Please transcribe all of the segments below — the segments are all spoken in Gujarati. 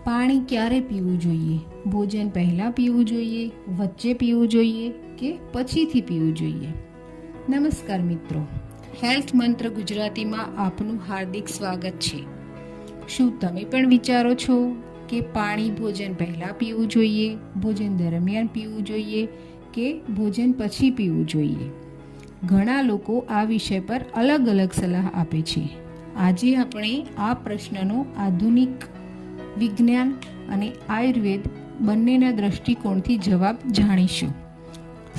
પાણી ક્યારે પીવું જોઈએ? ભોજન પહેલાં પીવું જોઈએ, વચ્ચે પીવું જોઈએ કે પછીથી પીવું જોઈએ? નમસ્કાર મિત્રો, હેલ્થ મંત્ર ગુજરાતીમાં આપનું હાર્દિક સ્વાગત છે. શું તમે પણ વિચારો છો કે પાણી ભોજન પહેલાં પીવું જોઈએ, ભોજન દરમિયાન પીવું જોઈએ કે ભોજન પછી પીવું જોઈએ? ઘણા લોકો આ વિષય પર અલગ અલગ સલાહ આપે છે. આજે આપણે આ પ્રશ્નનો આધુનિક વિજ્ઞાન અને આયુર્વેદ બંનેના દૃષ્ટિકોણથી જવાબ જાણીશું.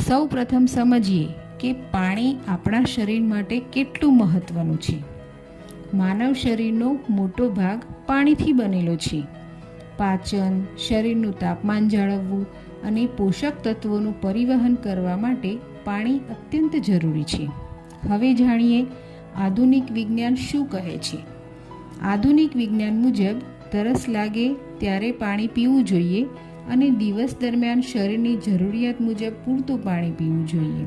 સૌ પ્રથમ સમજીએ કે પાણી આપણા શરીર માટે કેટલું મહત્વનું છે. માનવ શરીરનો મોટો ભાગ પાણીથી બનેલો છે. પાચન, શરીરનું તાપમાન જાળવવું અને પોષક તત્વોનું પરિવહન કરવા માટે પાણી અત્યંત જરૂરી છે. હવે જાણીએ આધુનિક વિજ્ઞાન શું કહે છે. આધુનિક વિજ્ઞાન મુજબ તરસ લાગે ત્યારે પાણી પીવું જોઈએ અને દિવસ દરમિયાન શરીરની જરૂરિયાત મુજબ પૂરતું પાણી પીવું જોઈએ.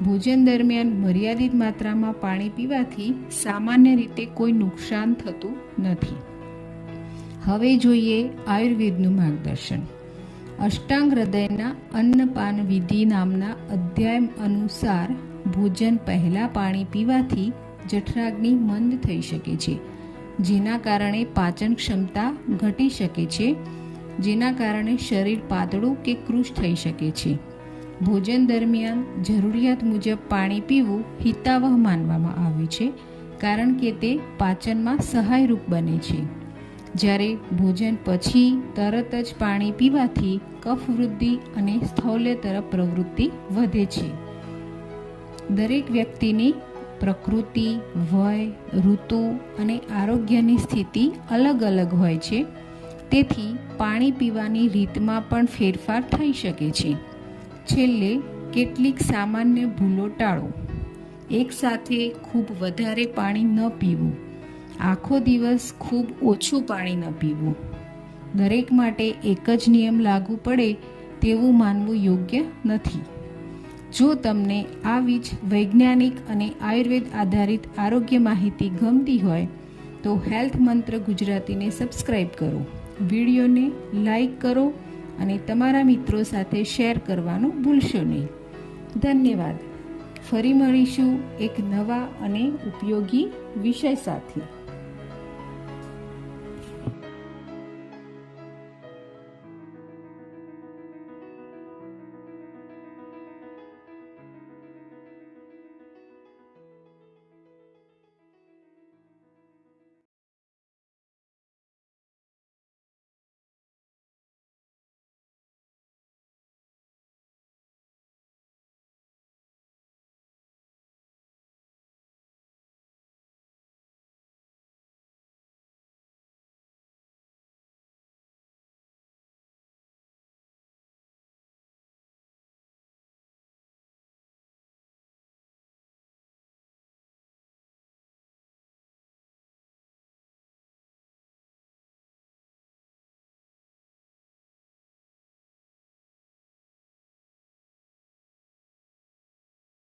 ભોજન દરમિયાન મર્યાદિત માત્રામાં પાણી પીવાથી સામાન્ય રીતે કોઈ નુકસાન થતું નથી. હવે જોઈએ આયુર્વેદનું માર્ગદર્શન. અષ્ટાંગ હૃદયના અન્નપાન વિધિ નામના અધ્યાય અનુસાર ભોજન પહેલાં પાણી પીવાથી જઠરાગ્નિ મંદ થઈ શકે છે, જેના કારણે પાચન ક્ષમતા ઘટી શકે છે, જેના કારણે શરીર પાતળું કે કૃશ થઈ શકે છે. ભોજન દરમિયાન જરૂરિયાત મુજબ પાણી પીવું હિતાવહ માનવામાં આવે છે, કારણ કે તે પાચનમાં સહાયરૂપ બને છે. જ્યારે ભોજન પછી તરત જ પાણી પીવાથી કફ વૃદ્ધિ અને સ્થૌલ્ય તરફ પ્રવૃત્તિ વધે છે. દરેક વ્યક્તિની પ્રકૃતિ, વય, ઋતુ અને આરોગ્યની સ્થિતિ અલગ અલગ હોય છે, તેથી પાણી પીવાની રીતમાં પણ ફેરફાર થઈ શકે છે. છેલ્લે કેટલીક સામાન્ય ભૂલો ટાળો. એકસાથે ખૂબ વધારે પાણી ન પીવું. આખો દિવસ ખૂબ ઓછું પાણી ન પીવું. દરેક માટે એક જ નિયમ લાગુ પડે તેવું માનવું યોગ્ય નથી. જો તમને આવી જ વૈજ્ઞાનિક અને આયુર્વેદ આધારિત આરોગ્ય માહિતી ગમતી હોય તો હેલ્થ મંત્ર ગુજરાતીને સબસ્ક્રાઈબ કરો, વિડીયોને લાઈક કરો અને તમારા મિત્રો સાથે શેર કરવાનું ભૂલશો નહીં. ધન્યવાદ. ફરી મળીશું એક નવા અને ઉપયોગી વિષય સાથે.